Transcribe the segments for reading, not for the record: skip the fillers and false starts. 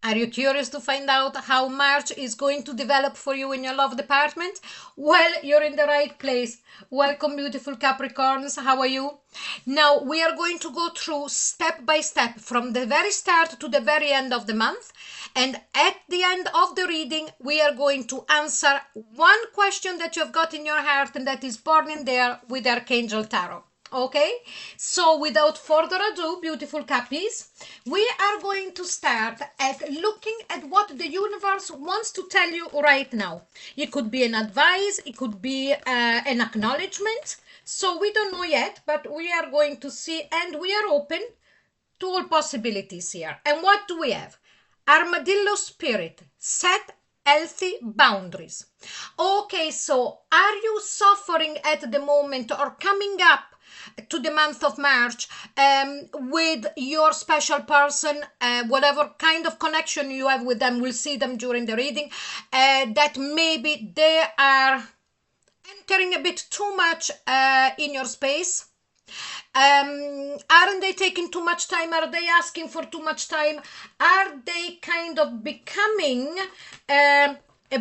Are you curious to find out how March is going to develop for you in your love department? Well, you're in the right place. Welcome, beautiful Capricorns. How are you? Now, we are going to go through step by step from the very start to the very end of the month. And at the end of the reading, we are going to answer one question that you've got in your heart and that is born in there with Archangel Tarot. Okay, so without further ado, beautiful Cappies, we are going to start at looking at what the universe wants to tell you right now. It could be an advice, it could be an acknowledgement. So we don't know yet, but we are going to see, and we are open to all possibilities here. And what do we have? Armadillo Spirit, set healthy boundaries. Okay, so are you suffering at the moment or coming up to the month of March with your special person, whatever kind of connection you have with them, we'll see them during the reading, that maybe they are entering a bit too much in your space? Aren't they taking too much time? Are they asking for too much time? Are they kind of becoming a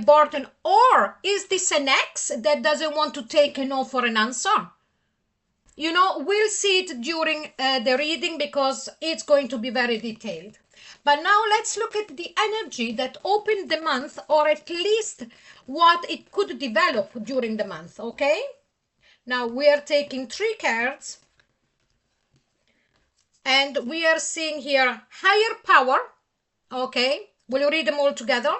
burden? Or is this an ex that doesn't want to take a no for an answer? You know, we'll see it during the reading because it's going to be very detailed. But now let's look at the energy that opened the month, or at least what it could develop during the month, okay? Now we are taking 3 cards. And we are seeing here higher power, okay? We'll read them all together.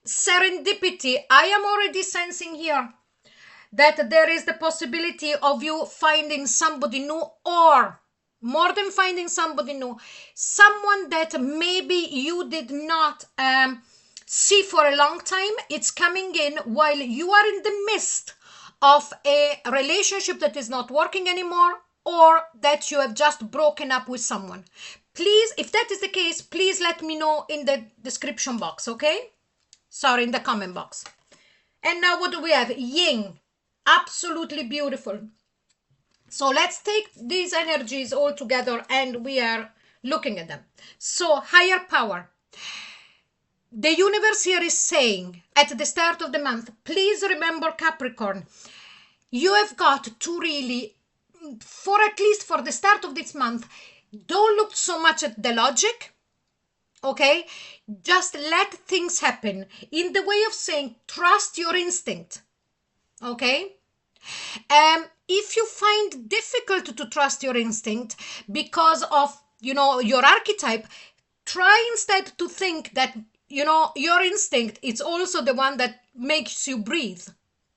Serendipity, I am already sensing here that there is the possibility of you finding somebody new, or more than finding somebody new, someone that maybe you did not see for a long time. It's coming in while you are in the midst of a relationship that is not working anymore, or that you have just broken up with someone. Please, if that is the case, please let me know in the description box, okay? Sorry, in the comment box. And now what do we have? Yin. Absolutely beautiful. So let's take these energies all together and we are looking at them. So higher power. The universe here is saying at the start of the month, please remember, Capricorn, you have got to really, for at least for the start of this month, don't look so much at the logic, okay? Just let things happen. In the way of saying, trust your instinct. Okay, if you find difficult to trust your instinct because of, you know, your archetype, try instead to think that, you know, your instinct is also the one that makes you breathe.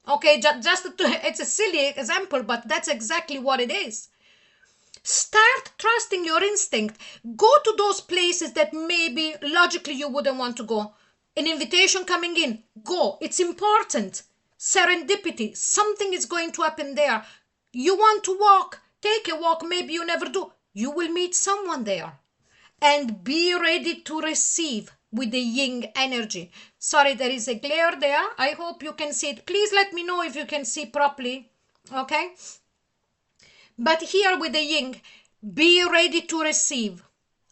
Okay, it's a silly example, but that's exactly what it is. Start trusting your instinct. Go to those places that maybe logically you wouldn't want to go. An invitation coming in, go. It's important. Serendipity, something is going to happen there. You want to walk, take a walk, maybe you never do. You will meet someone there. And be ready to receive with the yin energy. Sorry, there is a glare there. I hope you can see it. Please let me know if you can see properly. Okay? But here with the yin, be ready to receive.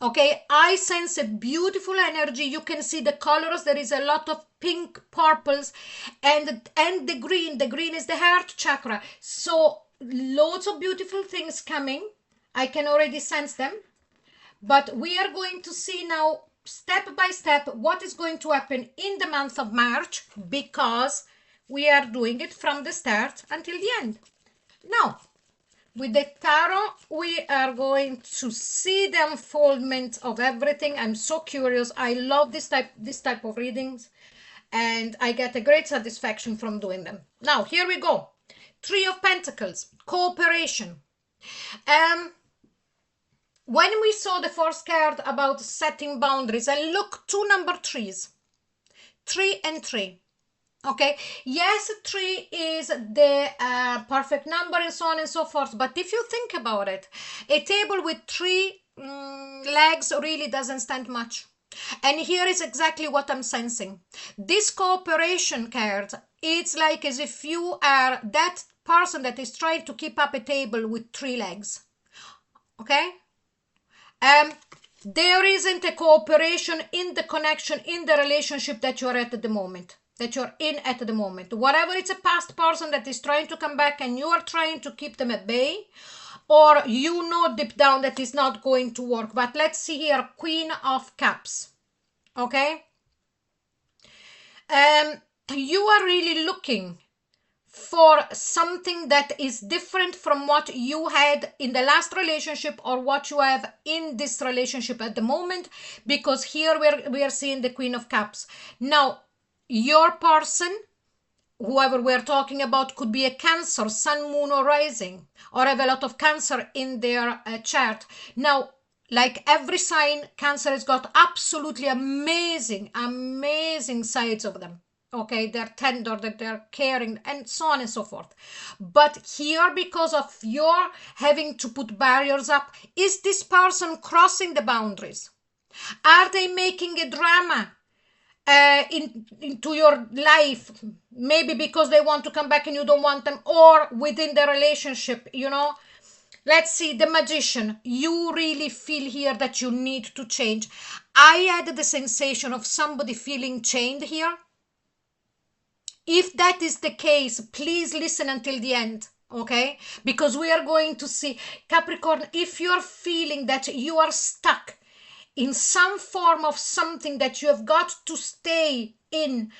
Okay, I sense a beautiful energy. You can see the colors. There is a lot of pink, purples, and the green. The green is the heart chakra. So loads of beautiful things coming. I can already sense them. But we are going to see now, step by step, what is going to happen in the month of March, because we are doing it from the start until the end. Now, with the tarot, we are going to see the unfoldment of everything. I'm so curious. I love this type of readings, and I get a great satisfaction from doing them. Now, here we go. 3 of Pentacles, cooperation. When we saw the first card about setting boundaries, and look, 2 number 3s, 3 and 3. Okay, yes, 3 is the perfect number and so on and so forth. But if you think about it, a table with 3 legs really doesn't stand much. And here is exactly what I'm sensing. This cooperation card, it's like as if you are that person that is trying to keep up a table with 3 legs. Okay? There isn't a cooperation in the connection, in the relationship that you're at the moment, that you're in at the moment. Whatever, it's a past person that is trying to come back and you are trying to keep them at bay, or you know deep down that is not going to work. But let's see here, Queen of Cups. Okay? You are really looking for something that is different from what you had in the last relationship or what you have in this relationship at the moment, because here we are seeing the Queen of Cups. Now, your person, whoever we're talking about, could be a Cancer, Sun, Moon, or Rising, or have a lot of Cancer in their chart. Now, like every sign, Cancer has got absolutely amazing sides of them. Okay, they're tender, that they're caring, and so on and so forth. But here, because of your having to put barriers up, is this person crossing the boundaries? Are they making a drama into your life, maybe because they want to come back and you don't want them, or within the relationship, you know? Let's see, the Magician. You really feel here that you need to change. I had the sensation of somebody feeling chained here. If that is the case, please listen until the end, okay? Because we are going to see, Capricorn, if you're feeling that you are stuck in some form of something that you have got to stay in,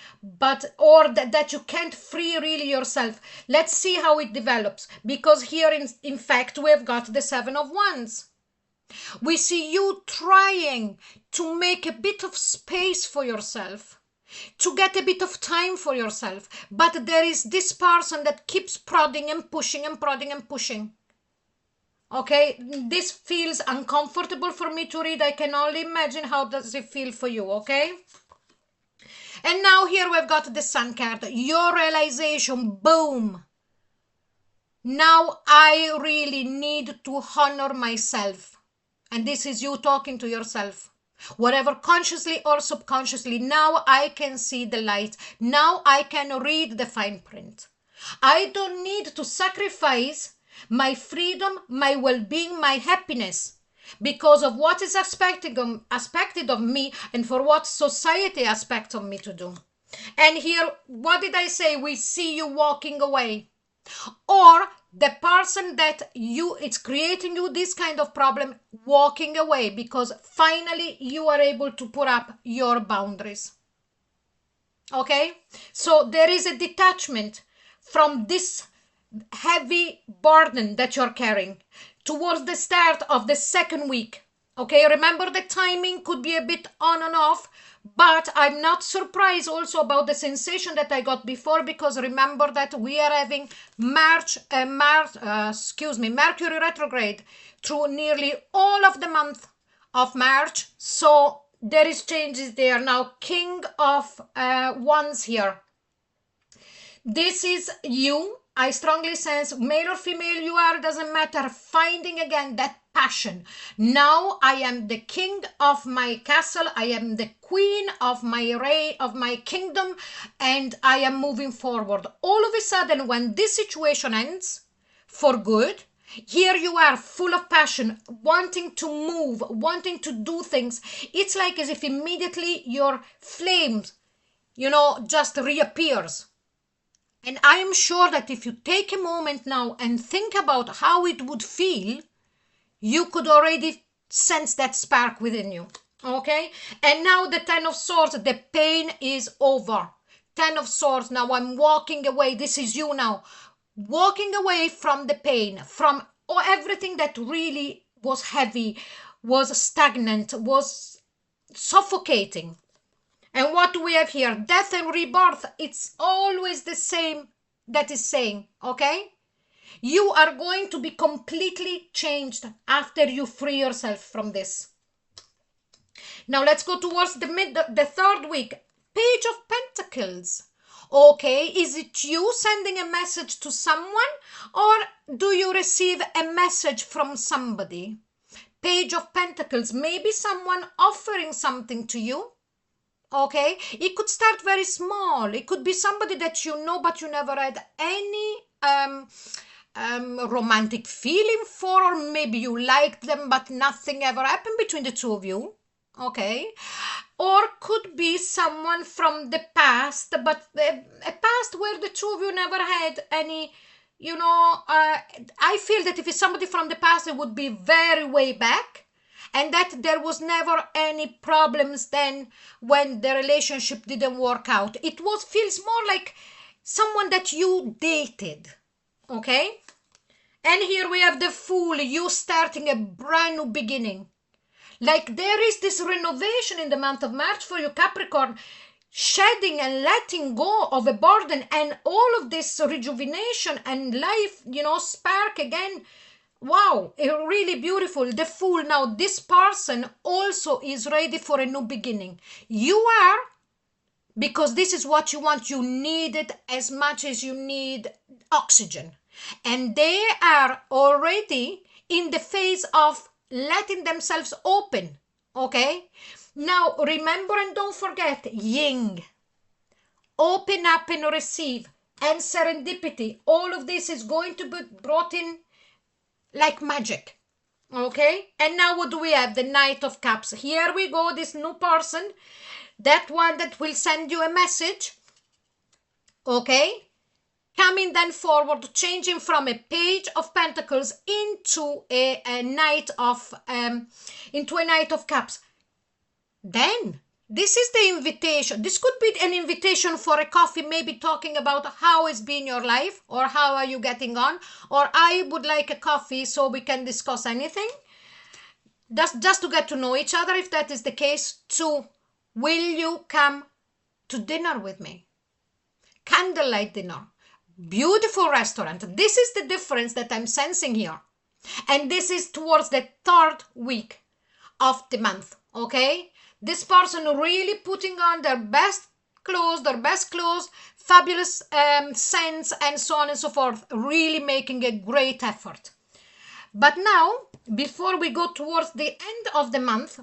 or that you can't free really yourself, let's see how it develops. Because here, in fact, we have got the Seven of Wands. We see you trying to make a bit of space for yourself, to get a bit of time for yourself, but there is this person that keeps prodding and pushing and prodding and pushing. Okay, this feels uncomfortable for me to read. I can only imagine how does it feel for you, okay? And now here we've got the Sun card, your realization, boom. Now I really need to honor myself. And this is you talking to yourself. Whatever, consciously or subconsciously, now I can see the light. Now I can read the fine print. I don't need to sacrifice my freedom, my well-being, my happiness because of what is expected of me and for what society expects of me to do. And here, what did I say? We see you walking away. Or the person that it's creating you this kind of problem, walking away, because finally you are able to put up your boundaries. Okay? So there is a detachment from this heavy burden that you're carrying towards the start of the second week. Okay, remember the timing could be a bit on and off, but I'm not surprised also about the sensation that I got before, because remember that we are having Mercury retrograde through nearly all of the month of March. So there is changes there. Now, King of Wands here. This is you. I strongly sense, male or female you are, doesn't matter, finding again that passion. Now I am the king of my castle, I am the queen of my kingdom, and I am moving forward. All of a sudden, when this situation ends for good, here you are full of passion, wanting to move, wanting to do things. It's like as if immediately your flames, just reappears. And I am sure that if you take a moment now and think about how it would feel, you could already sense that spark within you. Okay? And now the Ten of Swords, the pain is over. Ten of Swords, now I'm walking away. This is you now. Walking away from the pain, from everything that really was heavy, was stagnant, was suffocating. And what do we have here? Death and Rebirth. It's always the same that is saying, okay? You are going to be completely changed after you free yourself from this. Now let's go towards the third week. Page of Pentacles. Okay, is it you sending a message to someone, or do you receive a message from somebody? Page of Pentacles. Maybe someone offering something to you. Okay, it could start very small. It could be somebody that you know, but you never had any romantic feeling for, or maybe you liked them but nothing ever happened between the two of you. Okay, or could be someone from the past, but a past where the two of you never had any, I feel that if it's somebody from the past, it would be very way back, and that there was never any problems then when the relationship didn't work out. It feels more like someone that you dated. Okay, and here we have the Fool, you starting a brand new beginning. Like there is this renovation in the month of March for you, Capricorn, shedding and letting go of a burden, and all of this rejuvenation and life, spark again. Wow, really beautiful. The Fool. Now this person also is ready for a new beginning. You are, because this is what you want. You need it as much as you need oxygen. And they are already in the phase of letting themselves open. Okay, now remember and don't forget Yin, open up and receive, and serendipity. All of this is going to be brought in like magic. Okay, and now what do we have? The Knight of Cups. Here we go, this new person, that one that will send you a message. Okay, coming then forward, changing from a Page of Pentacles into a Knight of Cups. Then this is the invitation. This could be an invitation for a coffee, maybe talking about how it's been your life, or how are you getting on, or I would like a coffee so we can discuss anything. Just to get to know each other, if that is the case. To, will you come to dinner with me? Candlelight dinner. Beautiful restaurant. This is the difference that I'm sensing here. And this is towards the 3rd week of the month. Okay, this person really putting on their best clothes, fabulous scents, and so on and so forth, really making a great effort. But now, before we go towards the end of the month,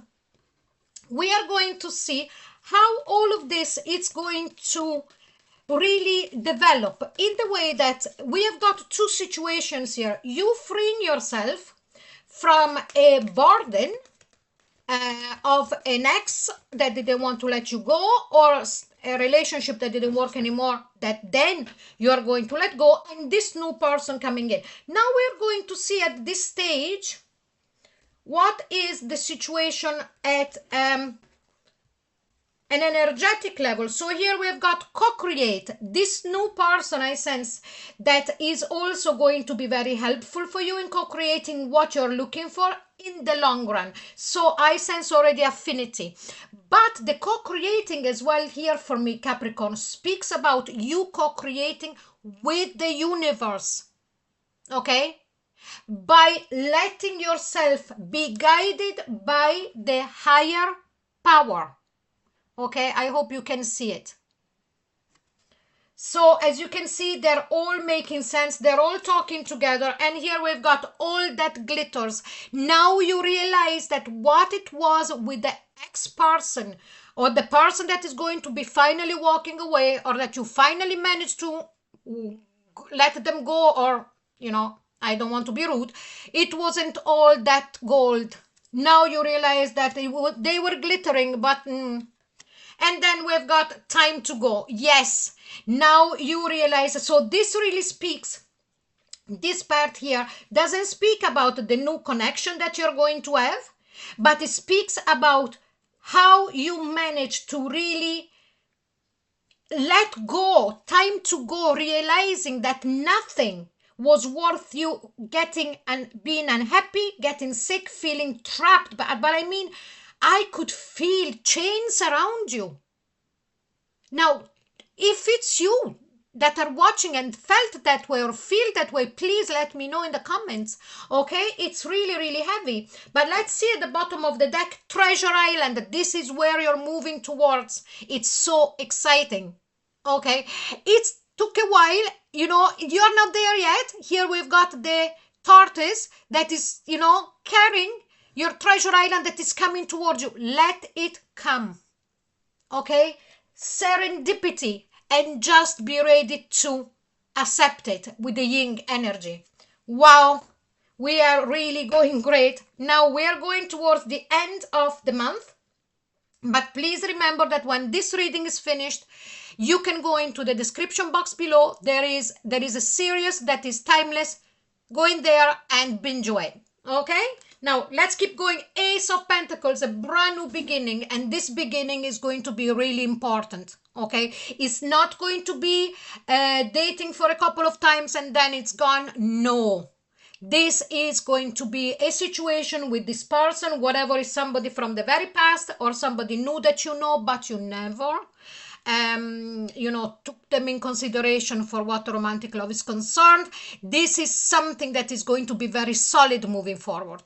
we are going to see how all of this is going to really develop, in the way that we have got two situations here. You freeing yourself from a burden of an ex that didn't want to let you go, or a relationship that didn't work anymore, that then you are going to let go, and this new person coming in. Now we're going to see at this stage what is the situation at an energetic level. So here we've got co-create. This new person, I sense, that is also going to be very helpful for you in co-creating what you're looking for in the long run. So I sense already affinity. But the co-creating as well here for me, Capricorn, speaks about you co-creating with the universe. Okay? By letting yourself be guided by the higher power. Okay, I hope you can see it. So as you can see, they're all making sense. They're all talking together. And here we've got all that glitters. Now you realize that what it was with the ex-person, or the person that is going to be finally walking away, or that you finally managed to let them go, or, I don't want to be rude, it wasn't all that gold. Now you realize that they were glittering, but... And then we've got time to go. Yes, now you realize. So this really speaks. This part here doesn't speak about the new connection that you're going to have, but it speaks about how you manage to really let go, time to go, realizing that nothing was worth you getting and being unhappy, getting sick, feeling trapped. But I mean, I could feel chains around you. Now, if it's you that are watching and felt that way or feel that way, please let me know in the comments. Okay, it's really, really heavy. But let's see at the bottom of the deck, Treasure Island. This is where you're moving towards. It's so exciting. Okay, it took a while. You're not there yet. Here we've got the tortoise that is, carrying your treasure island that is coming towards you. Let it come. Okay? Serendipity. And just be ready to accept it with the yin energy. Wow, we are really going great. Now we are going towards the end of the month. But please remember that when this reading is finished, you can go into the description box below. There is a series that is timeless. Go in there and binge away. Okay? Now let's keep going. Ace of Pentacles, a brand new beginning, and this beginning is going to be really important. Okay? It's not going to be dating for a couple of times and then it's gone. No. This is going to be a situation with this person, whatever is somebody from the very past or somebody new that you know, but you never, took them in consideration for what romantic love is concerned. This is something that is going to be very solid moving forward.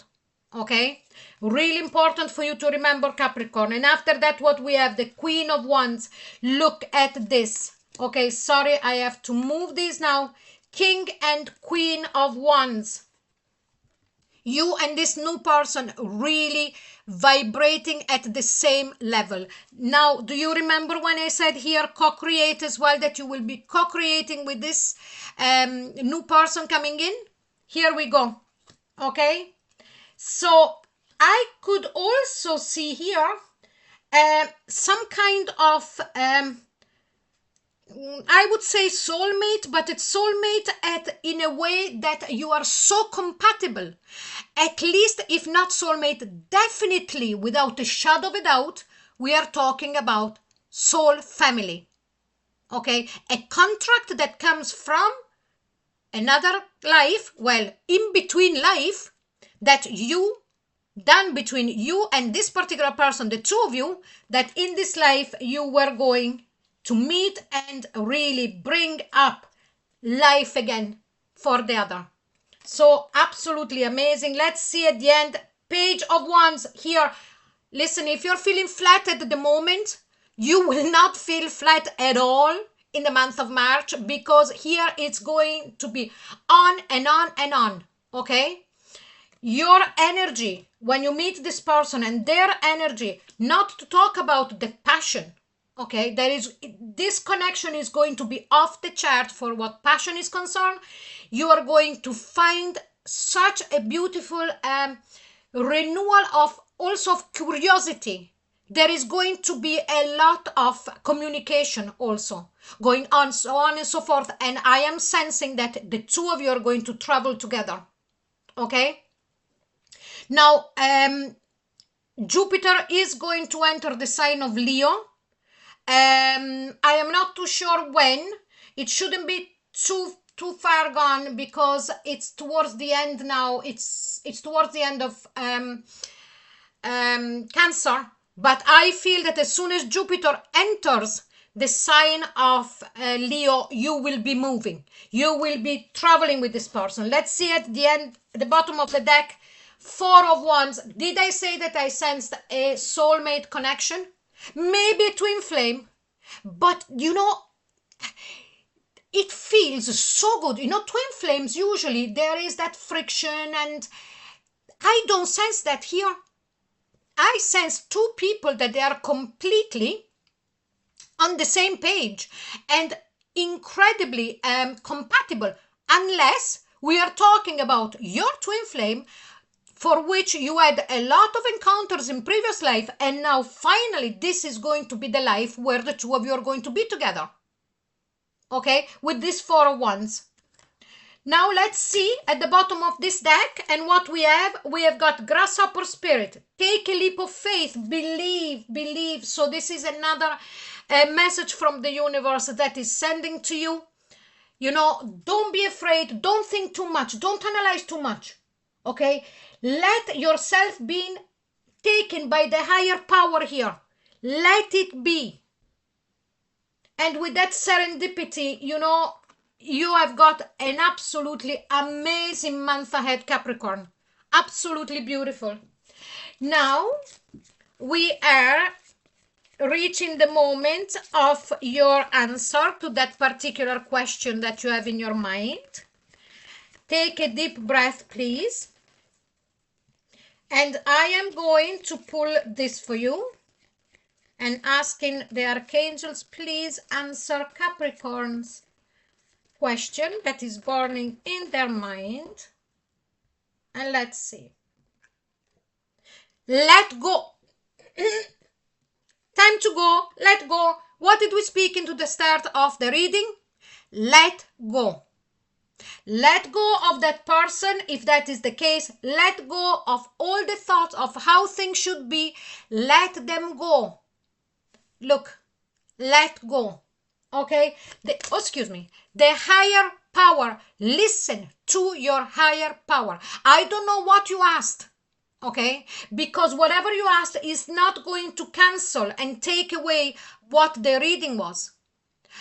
Okay? Really important for you to remember, Capricorn. And after that, what we have, the Queen of Wands. Look at this. Okay, sorry, I have to move this now. King and Queen of Wands. You and this new person really vibrating at the same level. Now, do you remember when I said here co-create as well, that you will be co-creating with this new person coming in? Here we go. Okay? So I could also see here some kind of I would say soulmate, but it's soulmate in a way that you are so compatible. At least, if not soulmate, definitely, without a shadow of a doubt, we are talking about soul family. Okay? A contract that comes from another life, well, in between life, that you done between you and this particular person, the two of you, that in this life you were going to meet and really bring up life again for the other. So absolutely amazing. Let's see at the end, Page of Wands here. Listen, if you're feeling flat at the moment, you will not feel flat at all in the month of March, because here it's going to be on and on and on. Okay? Your energy, when you meet this person and their energy, not to talk about the passion. Okay, this connection is going to be off the chart for what passion is concerned. You are going to find such a beautiful renewal of also of curiosity. There is going to be a lot of communication also going on, so on and so forth. And I am sensing that the two of you are going to travel together. Okay. Now, Jupiter is going to enter the sign of Leo. I am not too sure when. It shouldn't be too far gone, because it's towards the end now. It's towards the end of Cancer. But I feel that as soon as Jupiter enters the sign of Leo, you will be moving. You will be traveling with this person. Let's see at the end, the bottom of the deck, Four of Wands. Did I say that I sensed a soulmate connection? Maybe a twin flame, but it feels so good. Twin flames, usually there is that friction, and I don't sense that here. I sense two people that they are completely on the same page and incredibly compatible, unless we are talking about your twin flame, for which you had a lot of encounters in previous life, and now finally this is going to be the life where the two of you are going to be together. Okay, with this Four of Wands. Now let's see at the bottom of this deck, and what we have got Grasshopper Spirit. Take a leap of faith, believe. So this is another message from the universe that is sending to you. Don't be afraid, don't think too much, don't analyze too much. Okay, let yourself be taken by the higher power here. Let it be. And with that serendipity, you have got an absolutely amazing month ahead, Capricorn. Absolutely beautiful. Now, we are reaching the moment of your answer to that particular question that you have in your mind. Take a deep breath, please. And I am going to pull this for you and asking the archangels, please answer Capricorn's question that is burning in their mind. And let's see. Let go. Time to go. Let go. What did we speak into the start of the reading? Let go. Let go of that person, if that is the case. Let go of all the thoughts of how things should be. Let them go. Look, let go. Okay? The higher power. Listen to your higher power. I don't know what you asked. Okay? Because whatever you asked is not going to cancel and take away what the reading was.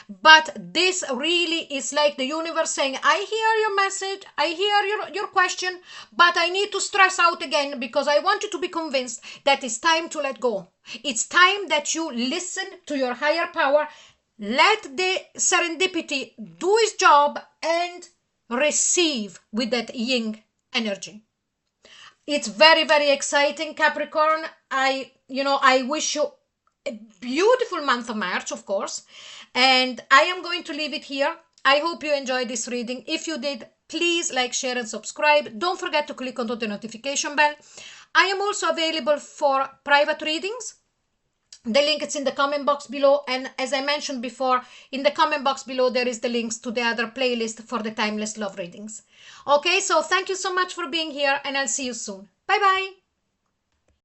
But this really is like the universe saying, I hear your message, I hear your question, but I need to stress out again because I want you to be convinced that it's time to let go. It's time that you listen to your higher power, let the serendipity do its job and receive with that yin energy. It's very, very exciting, Capricorn. I wish you a beautiful month of March, of course. And I am going to leave it here. I hope you enjoyed this reading. If you did, please like, share, and subscribe. Don't forget to click on the notification bell. I am also available for private readings. The link is in the comment box below. And as I mentioned before, in the comment box below, there is the links to the other playlist for the Timeless Love readings. Okay, so thank you so much for being here, and I'll see you soon. Bye-bye.